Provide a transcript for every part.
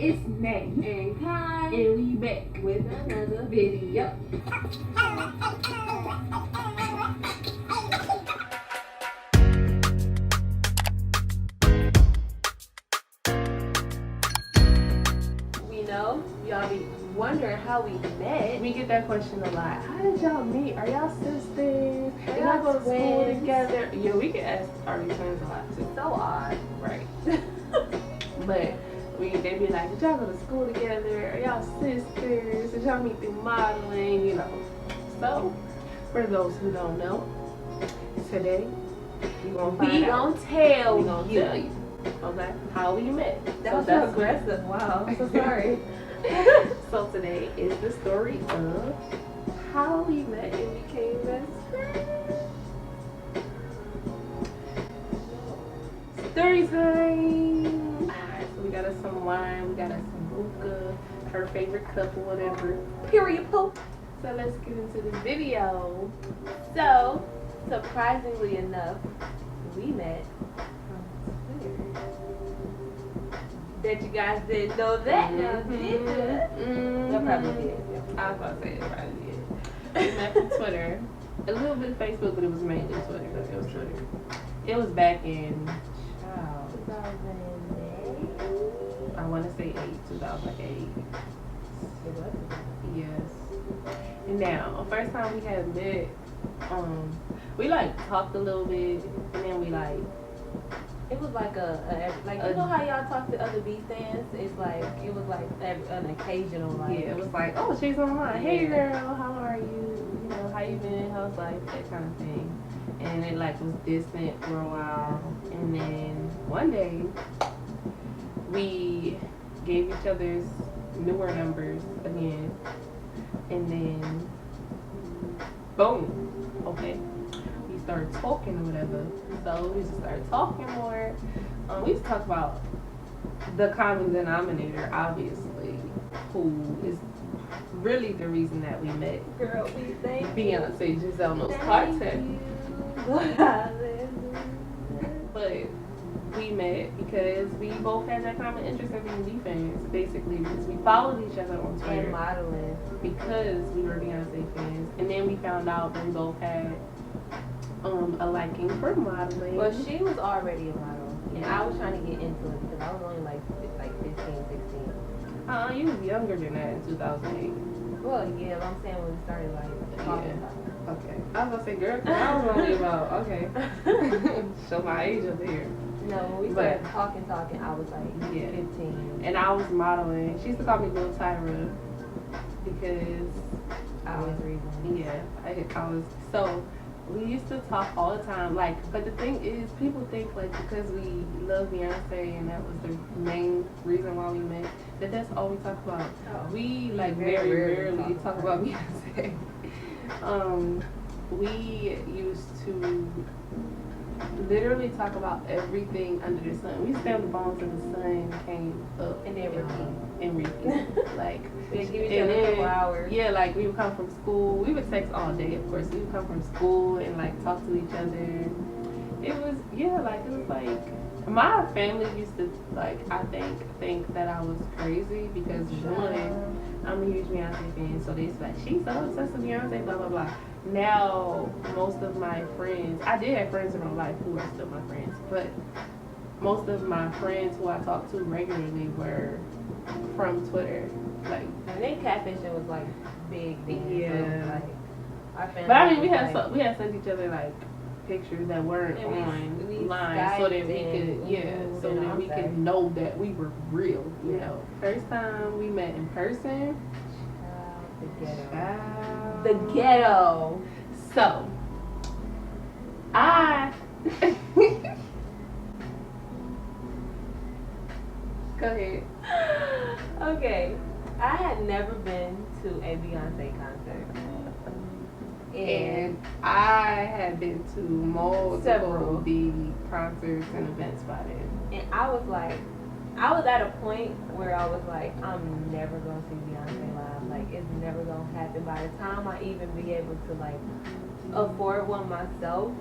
It's May and Kai, and we back with another video. We know y'all be wondering how we met. We get that question a lot. How did y'all meet? Are y'all sisters? Are Did y'all y'all go to school twins? together? Yeah, we get asked, are we twins a lot too? So odd. Right. But they be like, did y'all go to school together? Are y'all sisters? Did y'all meet through modeling? You know. So, for those who don't know, today we gonna find out. tell We gonna tell you. Okay, how we met. That was so aggressive. Wow, I'm so sorry. So today is the story of how we met and became best friends. Story time. Alright, so we got us some wine, we got us some hookah, her favorite cup or whatever. Period poop. So let's get into this video. So, surprisingly enough, we met on Twitter. Bet you guys didn't know that. Now, did you? Mm-hmm. You probably did. I was about to say it probably did. We met from Twitter. A little bit of Facebook, but it was mainly Twitter. It was Twitter. It was back in 2008. I want to say 2008. It was. Yes. And now, first time we had met, we like talked a little bit, and then we like. It was like you know how y'all talk to other B stands? It's like it was like an occasional like. Yeah, it was like, oh, she's online. Hey, Yeah. girl, how are you? You know, how you been? How's life? That kind of thing. And it like was distant for a while, and then one day we gave each other's newer numbers again, and then boom, okay, we started talking or whatever. So we just started talking more. We used to talk about the common denominator, obviously, who is really the reason that we met. Girl, we thank Beyoncé, Giselle knows Thank Carter. you. But we met because we both had that common interest in being B fans, basically, because we followed each other on Twitter. And modeling. Because we were Beyonce fans. And then we found out that we both had a liking for modeling. Well, she was already a model, and I was trying to get into it because I was only like 15, 16. You was younger than that in 2008. Well, yeah, but I'm saying when we started like talking about it. Okay. I was gonna say, girl, 'cause I was only about, okay. Show my age up here. No, when we started talking, I was like 15. And I was modeling. She used to call me Little Tyra because I was reading. Yeah, I was. So we used to talk all the time. Like, but the thing is, people think like because we love Beyonce and that was the main reason why we met, that's all we talk about. Oh. We like very rarely talk about Beyonce. We used to literally talk about everything under the sun. We used to stay on the phone till the sun came up And then repeat. And repeat. Like, We'd give each other a couple hours. yeah, like we would come from school. We would text all day, of course. We would come from school and like talk to each other. It was like my family used to like think that I was crazy because one, I'm a huge Beyonce fan, so they was like, she's so obsessed with Beyonce, blah blah blah. Now most of my friends, I did have friends in real life who are still my friends, but most of my friends who I talk to regularly were from Twitter. Like, and then catfishing was like big. Yeah. So, like, our family. But I mean, we was, had sent each other like pictures that weren't we online, so that we could so that we could know that we were real. You know, first time we met in person. The ghetto. Child. The ghetto. So, go ahead. Okay, I had never been to a Beyonce concert. And I had been to multiple Several. B concerts and events by then. And I was at a point where I was like, I'm never gonna see Beyonce live. Like, it's never gonna happen. By the time I even be able to like afford one myself,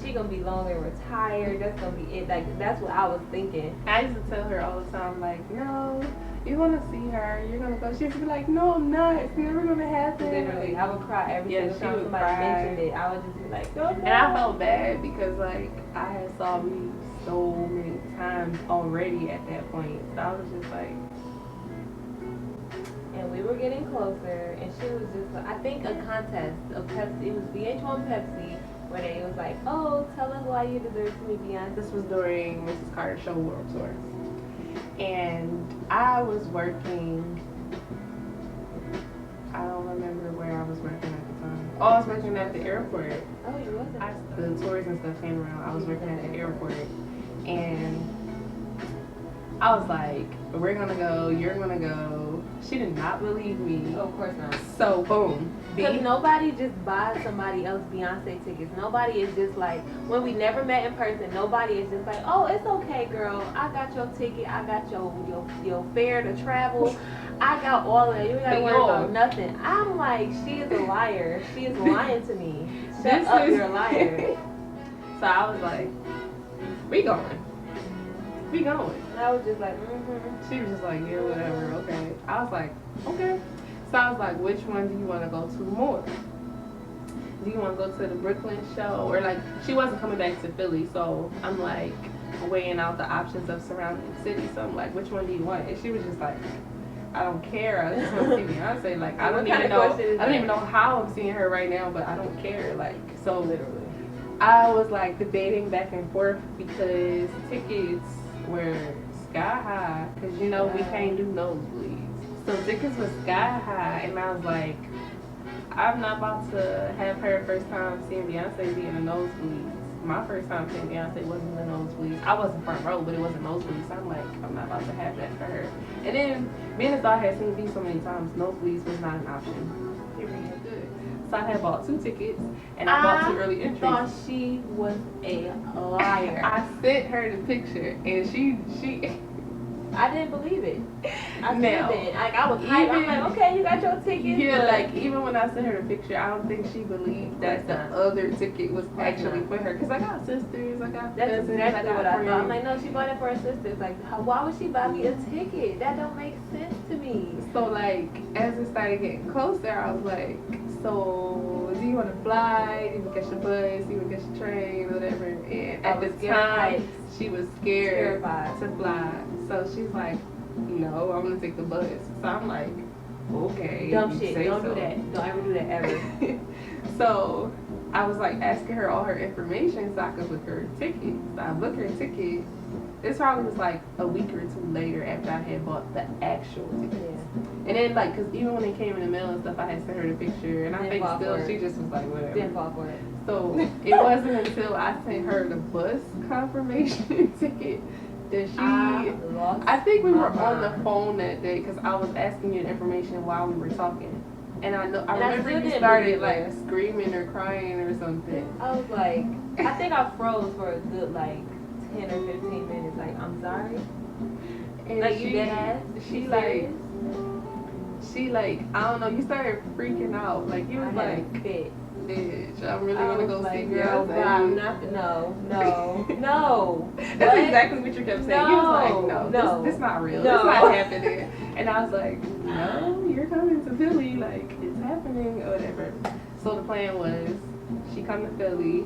she gonna be long and retired. That's gonna be it. Like, that's what I was thinking. I used to tell her all the time, like, no, you you want to see her? You're gonna go. She'd be like, no, I'm not. It's never gonna happen. Literally, I would cry every single time somebody mentioned it. I would just be like, no. And I felt bad because like I had saw me so many times already at that point. So I was just like. And we were getting closer, and she was just, I think, a contest of Pepsi. It was VH1 Pepsi, where they was like, oh, tell us why you deserve to meet Beyonce. This was during Mrs. Carter's show World Tour. And I was working, I don't remember where I was working at the time. Oh, I was working at the airport. Oh, you wasn't? The tours and stuff came around. I was working at the airport. And I was like, we're gonna go, you're gonna go. She did not believe me. Oh, of course not. So, boom. Because nobody just buys somebody else Beyonce tickets. Nobody is just like, when we never met in person, nobody is just like, oh, it's okay, girl. I got your ticket. I got your fare to travel. I got all of it. You ain't got to worry about nothing. I'm like, she is a liar. She is lying to me. Shut up, you're a liar. So I was like, we going. We going. And I was just like, mm-hmm. She was just like, yeah, whatever, okay. I was like, okay. So I was like, which one do you want to go to more? Do you want to go to the Brooklyn show? Or like, she wasn't coming back to Philly, so I'm like weighing out the options of surrounding cities. So I'm like, which one do you want? And she was just like, I don't care. I just want to see Beyonce. Like, I don't even know how I'm seeing her right now, but I don't care. Like, so literally, I was like debating back and forth because tickets were sky high, because you know we can't do nosebleeds. So tickets was sky high, and I was like, I'm not about to have her first time seeing Beyonce be in the nosebleeds. My first time seeing Beyonce wasn't the nosebleeds. I wasn't front row, but it wasn't nosebleeds. So I'm like, I'm not about to have that for her. And then being as I had seen B so many times, nosebleeds was not an option. Period. Good. So I had bought 2 tickets, and I bought 2 early entries. I thought she was a liar. I sent her the picture, and she I didn't believe it. I now, didn't. Like, I was hyped. I'm like, okay, you got your ticket. Yeah, like, even when I sent her the picture, I don't think she believed that the other ticket was actually for her. Because I got sisters, I got cousins, exactly what I friends. thought. I'm like, no, she bought it for her sisters. Like, why would she buy me a ticket? That don't make sense to me. So, like, as it started getting closer, I was like, so, do you want to fly? Do you want to catch the bus? Do you want to catch the train? Whatever. And at the time, she was scared to fly. So she's like, no, I'm gonna take the bus. So I'm like, okay. Dumb shit. Don't do that. Don't ever do that ever. So I was like asking her all her information so I could book her a ticket. So I booked her a ticket. This probably was like a week or 2 later after I had bought the actual ticket. Yeah. And then like, cause even when it came in the mail and stuff, I had sent her the picture, and I think still she just was like, whatever. Didn't fall for it. So it wasn't until I sent her the bus confirmation ticket that she, I think we were on the phone that day because I was asking you the information while we were talking. And I remember you started like screaming or crying or something. I was like, I think I froze for a good like 10 or 15 minutes. Like, I'm sorry. And like, you dead ass? She like, I don't know, you started freaking out. Like, you was like, bitch, I'm really gonna go see Beyonce. No. That's exactly what you kept saying. You was like, no, this not real. This not happening. And I was like, no, you're coming to Philly. Like, it's happening or whatever. So the plan was, she come to Philly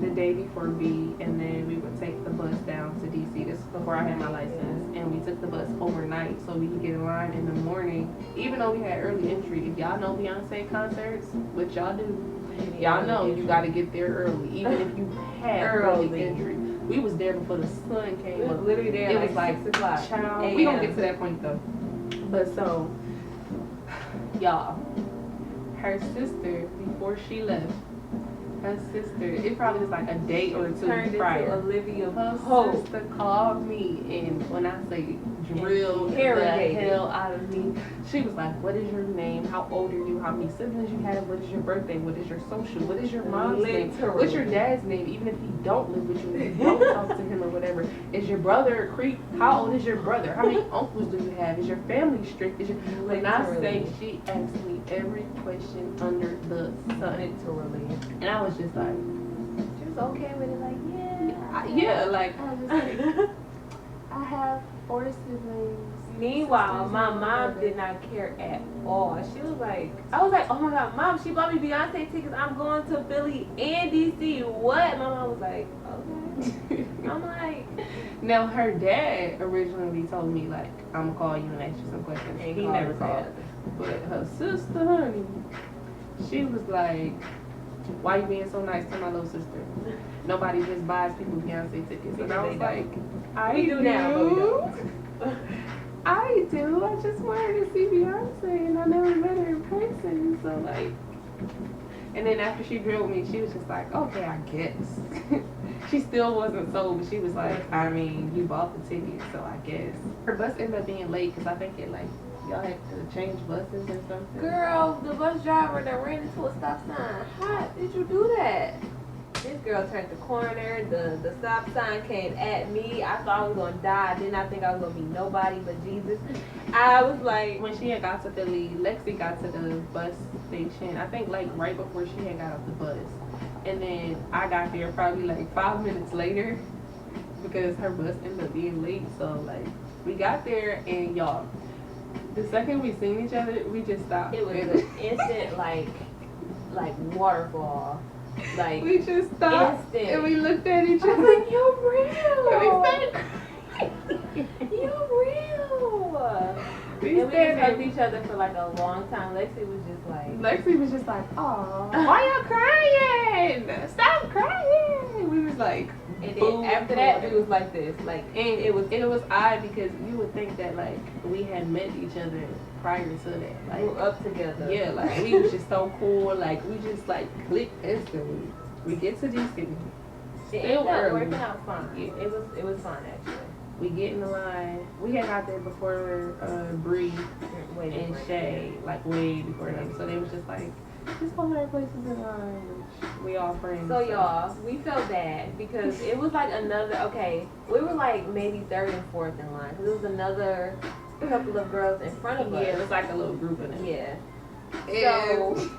the day before B, and then we would take the bus down to DC. This was before I had my license, and we took the bus overnight so we could get in line in the morning. Even though we had early entry, if y'all know Beyonce concerts, which y'all do, y'all know you got to get there early, even if you had early entry. We was there before the sun came up. Literally there. It was like 6 o'clock. Child, we gonna get to that point though. But so, y'all, her sister, before she left, her sister, it probably was like a day or 2 prior. Olivia Her sister called me, and when I say drilled the hell out of me, she was like, what is your name? How old are you? How many siblings you have? What is your birthday? What is your social? What is your mom's name? What's your dad's name? Even if he don't live with you, if you don't talk to him or whatever. Is your brother a creep? How old is your brother? How many uncles do you have? Is your family strict? When I say, she asked me every question under the sun. Literally. And I was just like, she was okay with it, like, yeah. Yeah, like, I was just like, I have 4 siblings. Meanwhile, Sisters my and mom brothers. did not care at all. She was like, I was like, oh my god, mom, she bought me Beyonce tickets. I'm going to Philly and DC. What? My mom was like, okay. I'm like, Now her dad originally told me like I'm gonna call you and ask you some questions. Ain't He called never us called. yet. But her sister, honey, she was like, "Why you being so nice to my little sister? Nobody just buys people Beyonce tickets." And I was like, "I We do now, but we don't. I do. I just want her to see Beyonce, and I never met her in person. So like." And then after she drilled me, she was just like, "Okay, I guess." She still wasn't sold, but she was like, "I mean, you bought the ticket, so I guess." Her bus ended up being late because I think it like y'all had to change buses or something. Girl, the bus driver that ran into a stop sign. How did you do that? This girl turned the corner. The stop sign came at me. I thought I was gonna die. I did not think I was gonna be nobody but Jesus. I was like, When she had got to Philly, Lexi got to the bus station. I think like right before she had got off the bus, and then I got there probably like 5 minutes later because her bus ended up being late. So like we got there and y'all, the second we seen each other, we just stopped. it was an instant like waterfall. Like We just stopped instant. and we looked at each I was other. like, you're And we real. started You're real. We And we just standing. hugged each other for like a long time. Lexi was just like, Lexi was just like, "Aw, why y'all crying? Stop crying." We was like, and then boom, after that, it was like this. Like, and it was odd because you would think that like we had met each other prior to that. grew Like, up together. yeah, like we was just so cool. Like we just like clicked instantly. We get to DC. It Still ended up early. working out fine. Yeah. It was fun actually. We get in the line. We had got there before Bree Waiting and for it. Shay, like way before them. So they was just like, just hold our places in line. Which we all friends. So y'all, we felt bad because it was like another. Okay, we were like maybe third and fourth in line because it was another couple of girls in front of us. Yeah, it was like a little group of them. Yeah. And So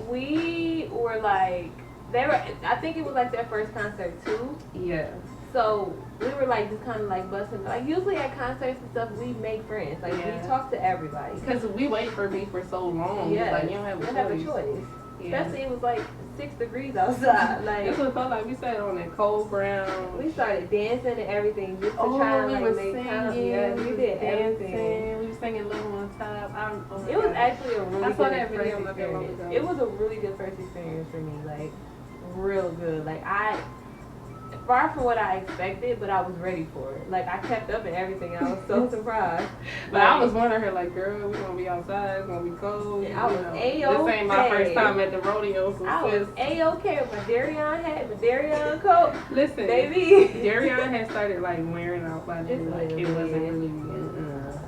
we were like, they were. I think it was like their first concert too. yeah. So we were like just kind of like busting. Like usually at concerts and stuff, we make friends. Like Yeah. we talk to everybody. Because we wait for me for so long. Yeah, Like, you don't have a you choice. have a choice. Yeah. Especially it was like 6 degrees outside. Like That's what it felt like. We sat on that cold ground. we started dancing and everything just to Oh, try and we like were make singing. time. Yeah, we did everything. dancing. We were singing Little on Top. It was actually a really I saw good that first video not that long experience. ago. It was a really good first experience for me. Like real good. Like I far from what I expected, but I was ready for it. Like I kept up and everything. And I was so surprised. But I was wondering her like, girl, we gonna be outside. It's gonna be cold. And I was This ain't my first A-okay. time at the rodeo. So I was sis, A-okay with my Darion hat, my Darion coat, listen, baby. Darion had started like wearing out by Just then. a Like it little wasn't bit. really.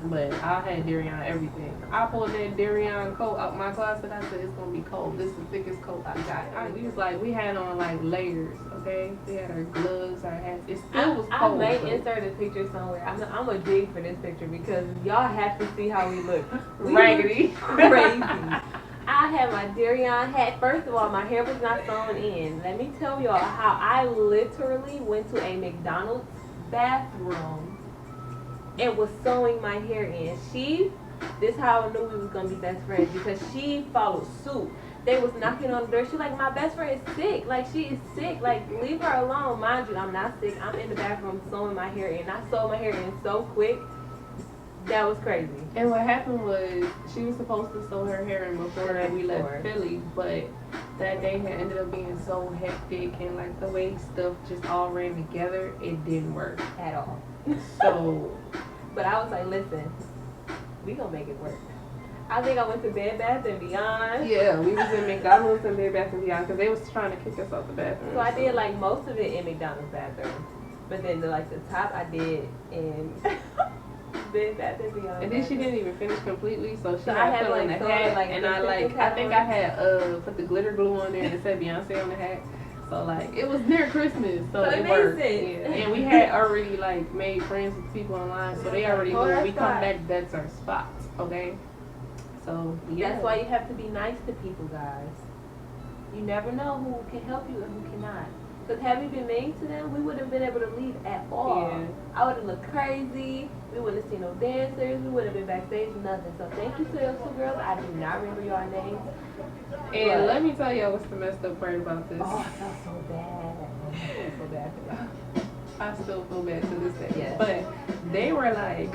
But I had Darion everything. I pulled that Darion coat out my closet. I said it's gonna be cold. This is the thickest coat I got. We was like we had on like layers. Okay, we had our gloves, our hats. It still was I cold. may but insert a picture somewhere. I'm gonna dig for this picture because y'all have to see how we look. We raggedy. look crazy. I had my Darion hat. First of all, my hair was not sewn in. Let me tell y'all how I literally went to a McDonald's bathroom and was sewing my hair in. This is how I knew we was gonna be best friends because she followed suit. They was knocking on the door. She like, my best friend is sick. Like she is sick. Like leave her alone. Mind you, I'm not sick. I'm in the bathroom sewing my hair in. I sewed my hair in so quick. That was crazy. And what happened was she was supposed to sew her hair in before we left Philly, but that day had ended up being so hectic and like the way stuff just all ran together, it didn't work At all. So, But I was like, listen, we gonna make it work. I think I went to Bed Bath & Beyond. yeah, we was in McDonald's and Bed Bath & Beyond because they was trying to kick us out the bathroom. So I did like most of it in McDonald's bathroom. But then the top I did in Bed Bath & Beyond. And then she didn't even finish completely, so she So I had had, put on like, the sewed, hat, like, and the I like, Christmas I think hat I had put the glitter glue on there and it said Beyonce on the hat. So like, it was near Christmas, so So it it worked. makes Yeah. sense. And we had already like made friends with people online, so they already knew when we come back, that's our spot, okay? So yeah. That's why you have to be nice to people, guys. You never know who can help you and who cannot. Because had we been mean to them, we wouldn't have been able to leave at all. Yeah. I would have looked crazy. We wouldn't have seen no dancers. We wouldn't have been backstage, nothing. So thank you to those two girls. I do not remember your names. And let me tell y'all what's the messed up part about this. Oh, I felt so bad. I felt so bad for y'all. I still feel bad to this day. Yes. But they were like,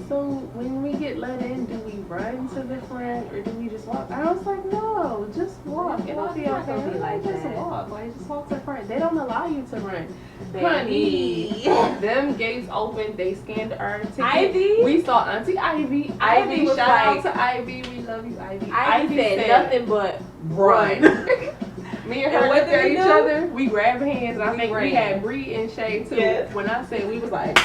so when we get let in, do we run to the front or do we just walk? I was like, no, just walk. It'll be It's not okay. gonna be like just that. walk. Like, just walk to the front. They don't allow you to run. Baby. Honey, them gates open. They scanned our ticket. Ivy? We saw Auntie Ivy. Ivy was shout like- out to Ivy. We love you, Ivy. Ivy said nothing but run. Me and her And what looked did at we each do? other. We grabbed hands, and I We think we ran. had Bree and Shay too. Yes. When I said we was like,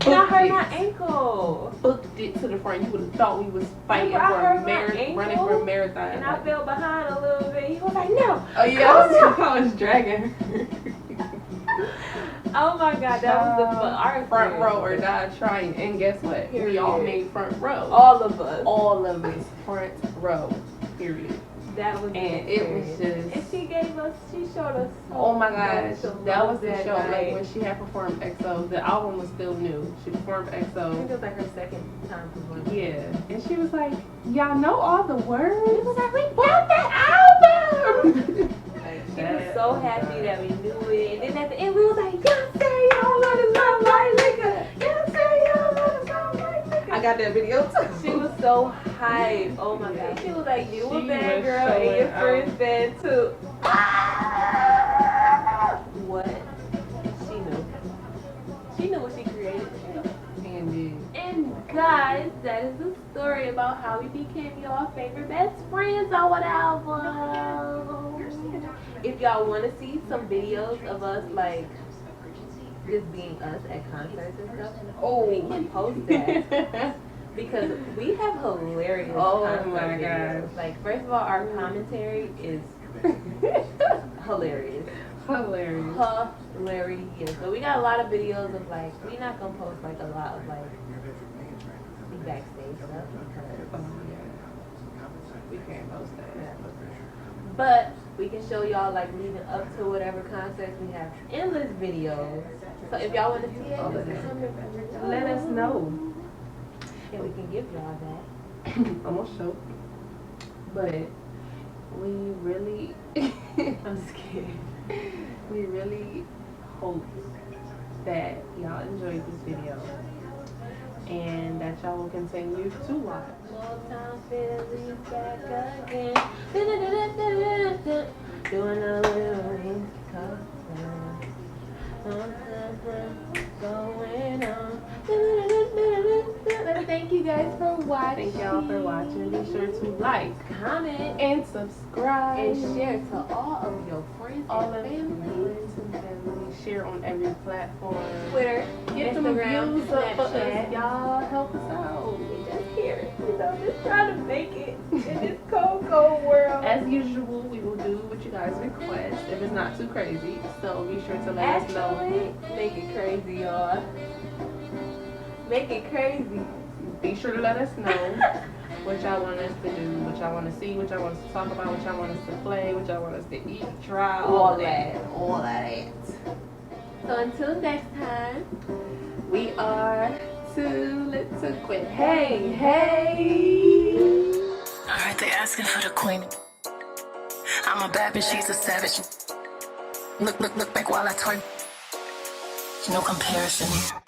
and I hurt booked my it. ankle. Booked it to the front. You would have thought we was fighting Remember, I for hurt a my running for a ankle, marathon. And I fell behind a little bit. He was like, no. Oh yeah, I was dragging her. Oh my God, that was the fun. Our front experience. row or die trying. And guess what? We all Period. made front row. All of us. All of us front row. Period. That was And the it was experience. just. And she showed us so Oh my gosh, much that was the that show. Like night. when she had performed EXO, the album was still new. She performed I think EXO. it was like her second time performing. Yeah, and she was like, "Y'all know all the words." She was like, "We got that album." She was so happy that we knew it. And then at the end, we was like, Beyonce, y'all let us sound like nigga. Beyonce, y'all let us sound like nigga. I got that video too. She was so hype. Oh my God. She was like, you a She bad was girl and your showing first out. bed too. What? She knew what she created. Indeed. And guys, that is the story about how we became your favorite best friends or whatever. If y'all want to see some videos of us like just being us at concerts and stuff, we can post that. Because we have hilarious concert my videos. gosh. Like, first of all, our commentary is hilarious. Hilarious. Hilarious. So we got a lot of videos of like, we're not gonna post like a lot of like the backstage stuff because We can't post that. but we can show y'all like leading up to whatever concerts. We have endless videos. So if y'all want to see it, All of just that. comment Let us know. and we can give y'all that. Almost choked. But we really, I'm scared. we really hope that y'all enjoyed this video and that y'all will continue to watch. Small town Philly's back again. Doing a little going on. Thank you guys for watching. Thank y'all for watching. Be sure to like, comment, and subscribe, and share to all of your friends all and of your family. friends and family. Share on every platform. Twitter, Get them Instagram, views up for us. Snapchat. Y'all help us out. We just here, just trying to make it in this cold, cold world. As usual, we will do what you guys request if it's not too crazy. So be sure to let us know. Actually, make it crazy, y'all. Make it crazy. Be sure to let us know what y'all want us to do, what y'all want to see, what y'all want us to talk about, what y'all want us to play, what y'all want us to eat, try, all that. All of that. So until next time, We are Too Lit to Quit. Hey, hey. Alright, they asking for the queen. I'm a bad bitch, she's a savage. Look back while I twerk. No comparison.